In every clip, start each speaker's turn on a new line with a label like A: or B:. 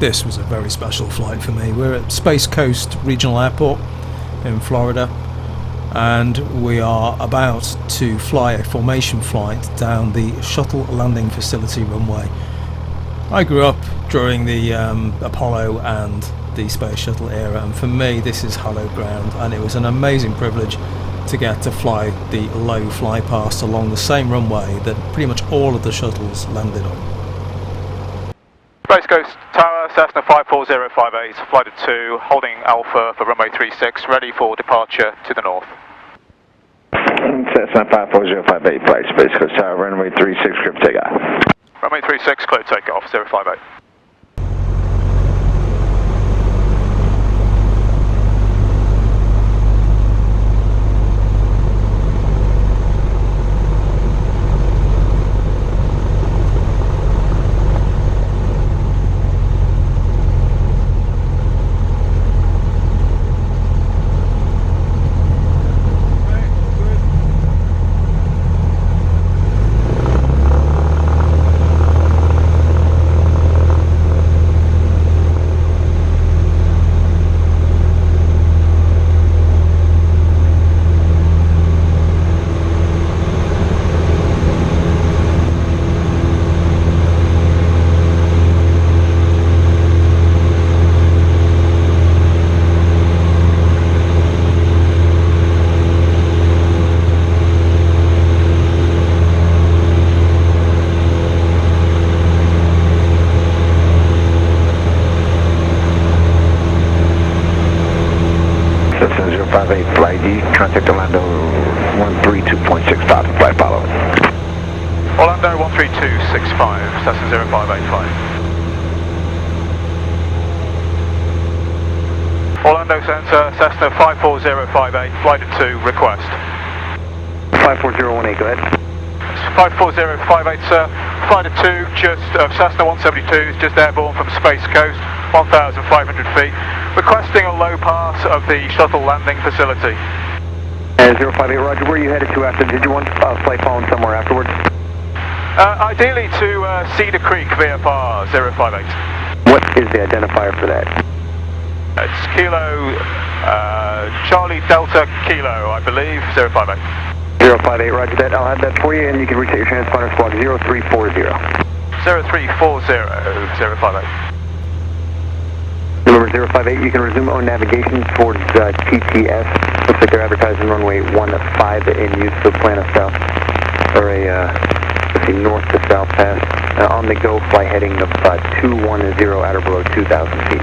A: This was a very special flight for me. We're at Space Coast Regional Airport in Florida, and we are about to fly a formation flight down the Shuttle Landing Facility runway. I grew up during the Apollo and the Space Shuttle era, and for me this is hallowed ground, and it was an amazing privilege to get to fly the low fly past along the same runway that pretty much all of the shuttles landed on.
B: Space Coast Tower, Cessna 54058, flight at 2, holding Alpha for runway 36, ready for departure to the north.
C: Cessna 54058, flight Space Coast Tower, runway 36, script takeoff.
B: Runway 36, clear takeoff, 058.
C: Flight E, contact Orlando 132.6 knots, flight following.
B: Orlando 13265, Cessna 0585. Orlando Center, Cessna 54058, flight at 2, request.
C: 54018, go ahead.
B: 54058, sir, flight at 2, just Cessna 172, just airborne from Space Coast, 1,500 feet, requesting a low pass of the shuttle landing facility.
C: 058, roger, where are you headed to after? Did you want flight following somewhere afterwards?
B: Ideally to Cedar Creek VFR 058.
C: What is the identifier for that?
B: It's Kilo, Charlie Delta Kilo, I believe, 058.
C: 058, roger that. I'll have that for you, and you can reset your transponder squawk 0340.
B: 0340, 058.
C: Number 058, you can resume on navigation towards TTS. Looks like they're advertising runway 15 in use, so plan a south, or a, let's see, north to south pass. On the go, fly heading of 210 at or below 2,000 feet.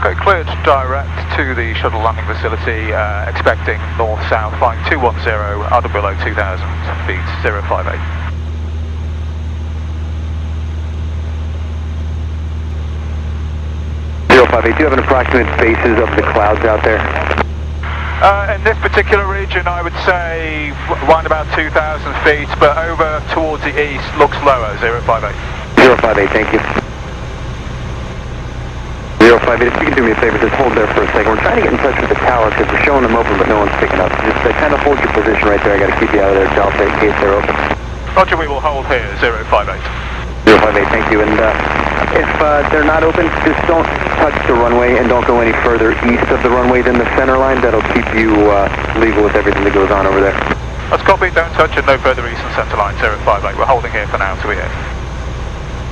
B: Okay, cleared direct to the shuttle landing facility, expecting north-south, flying 210 at or below 2,000 feet, 058.
C: Do you have an approximate basis of the clouds out there?
B: In this particular region, I would say around about 2,000 feet, but over towards the east looks lower, 058.
C: 058, thank you. 058, if you could do me a favor, just hold there for a second. We're trying to get in touch with the tower because we're showing them open, but no one's picking up. Just kind of hold your position right there. I got to keep you out of there, Delta, in case they're open.
B: Roger, we will hold here, 058.
C: 058, thank you. And if they're not open, just don't touch the runway and don't go any further east of the runway than the center line. That'll keep you legal with everything that goes on over there.
B: That's copy, don't touch and no further east than center line, 058. We're holding here for now, so we're here.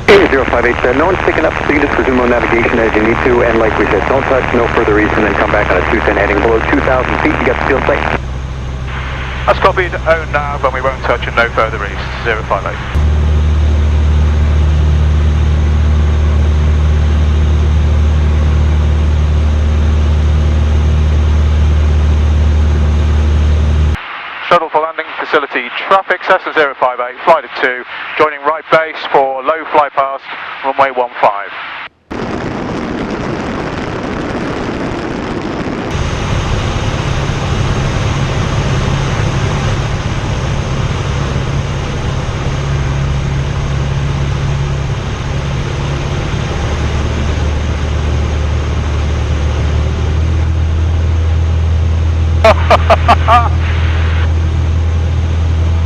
C: 058, no one's picking up, so you just resume on navigation as you need to, and like we said, don't touch, no further east, and then come back on a 210 heading below 2,000 feet. You got the field plate?
B: That's copied, own nav, and we won't touch and no further east, 058. Shuttle for landing facility traffic, Cessna 058, flight at 2, joining right base for low fly past, runway 15.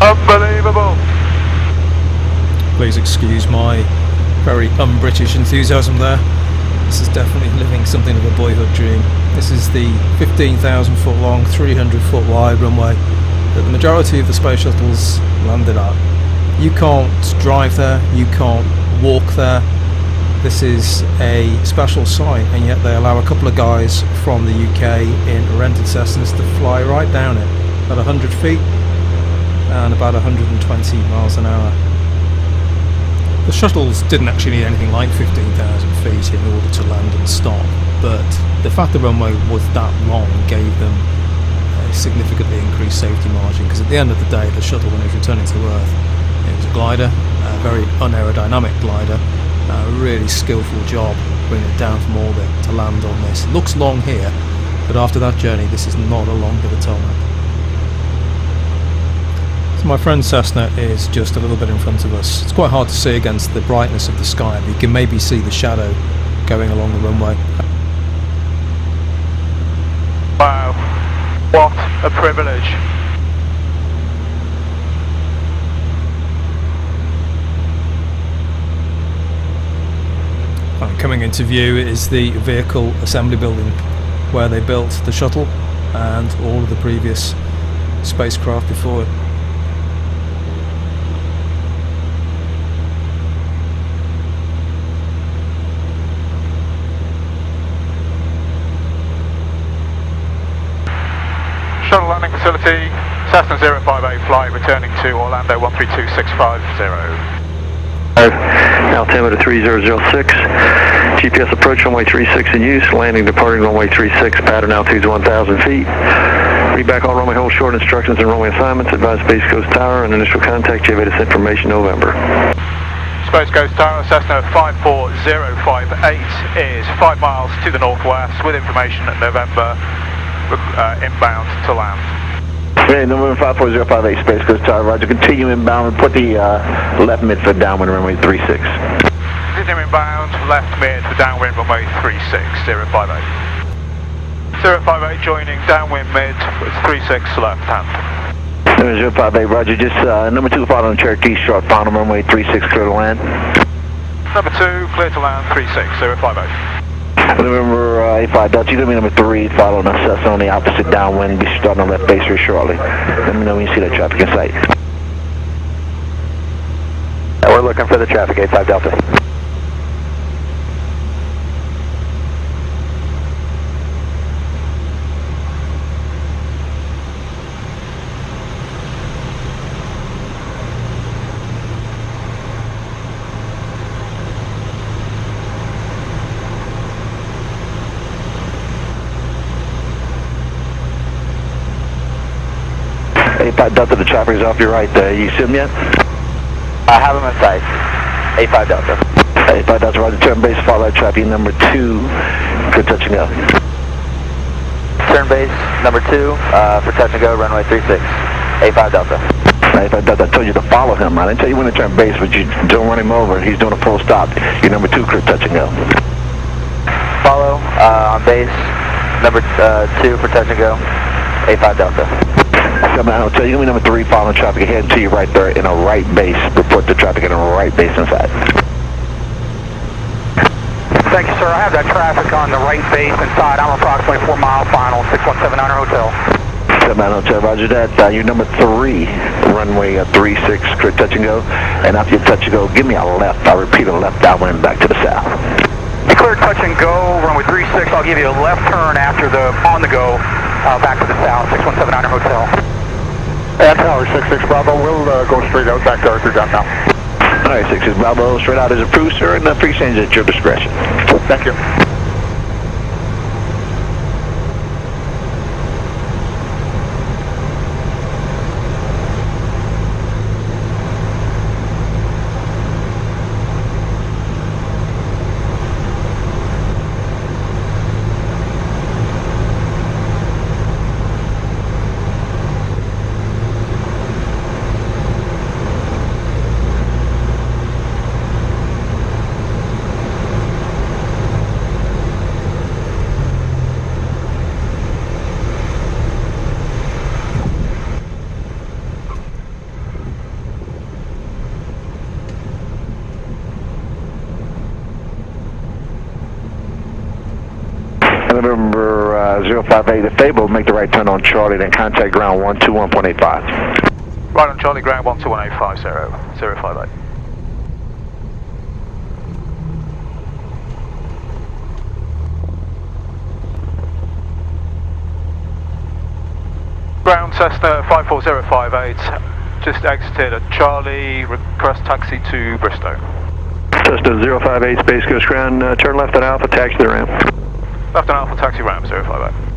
A: Unbelievable. Please excuse my very un-British enthusiasm there. This is definitely living something of a boyhood dream. This is the 15,000 foot long, 300 foot wide runway that the majority of the space shuttles landed at. You can't drive there, you can't walk there. This is a special site, and yet they allow a couple of guys from the UK in rented Cessnas to fly right down it at 100 feet and about 120 miles an hour. The shuttles didn't actually need anything like 15,000 feet in order to land and stop, but the fact the runway was that long gave them a significantly increased safety margin, because at the end of the day the shuttle, when it was returning to Earth, it was a glider, a very unaerodynamic glider, a really skillful job bringing it down from orbit to land on this. It looks long here, but after that journey this is not a long bit of tarmac. So my friend Cessna is just a little bit in front of us. It's quite hard to see against the brightness of the sky, but you can maybe see the shadow going along the runway.
B: Wow, what a privilege.
A: And coming into view is the vehicle assembly building where they built the shuttle and all of the previous spacecraft before it.
B: Shuttle Landing Facility, Cessna 058 flight returning to Orlando 132650.
C: Altimeter 3006, GPS approach runway 36 in use, landing departing runway 36, pattern altitude 1,000 feet. Read back all runway hold short instructions and runway assignments, advise Space Coast Tower and initial contact JV information November.
B: Space Coast Tower, Cessna 54058 is 5 miles to the northwest with information at November, inbound to land.
D: Okay, November 54058, Space Coast Tower, roger. Continue inbound and put the left mid for downwind runway 36.
B: Continue inbound, left mid for downwind runway 36, 058. 058 joining downwind mid, with 36 left hand.
D: Number 058, roger. Just number 2 following Cherokee, short final runway 36, clear to land.
B: Number 2, clear to land, 36, 058.
D: November 85 Delta, you number 3 following us, Cessna on the opposite downwind, be starting on left base here shortly. Let me know when you see that traffic in sight. We're looking for the traffic, 85 Delta. Delta, the traffic is off your right. You see him yet?
C: I have him in sight. 85 Delta.
D: 85 Delta, roger. Turn base, follow traffic number 2. Good touch and go.
C: Turn base number 2 for touch and go, runway 36. 85 Delta.
D: 85 Delta, I told you to follow him. I didn't tell you when to turn base, but you don't run him over. He's doing a full stop. You're number 2, clear touch and go.
C: Follow on base number 2 for touch and go. 85 Delta.
D: I'll tell you, number 3 following traffic ahead to you right there in a right base. Report the traffic in a right base inside.
E: Thank you, sir. I have that traffic on the right base inside. I'm approximately 4 mile final, 617 Honor Hotel.
D: 79 Hotel, roger that. You're number 3, runway 36, clear touch and go. And after you touch and go, give me a left. I repeat, a left downwind back to the south.
E: Clear touch and go, runway 36. I'll give you a left turn after the on the go, back to the south, 617 Honor Hotel.
F: At Tower 66 Bravo, we'll go straight out back to Arthur Gun now.
D: All right, 66 Bravo, straight out as approved, sir, and pre-change at your discretion.
F: Thank you.
D: number 058, if able, make the right turn on Charlie, then contact ground 121.85.
B: Right on Charlie, ground 121.85, 058. Ground Cessna 54058, just exited at Charlie, request taxi to Bristow.
G: Cessna 058, Space Coast ground, turn left at Alpha, taxi to the ramp.
B: Left and Alpha, taxi ramp 058.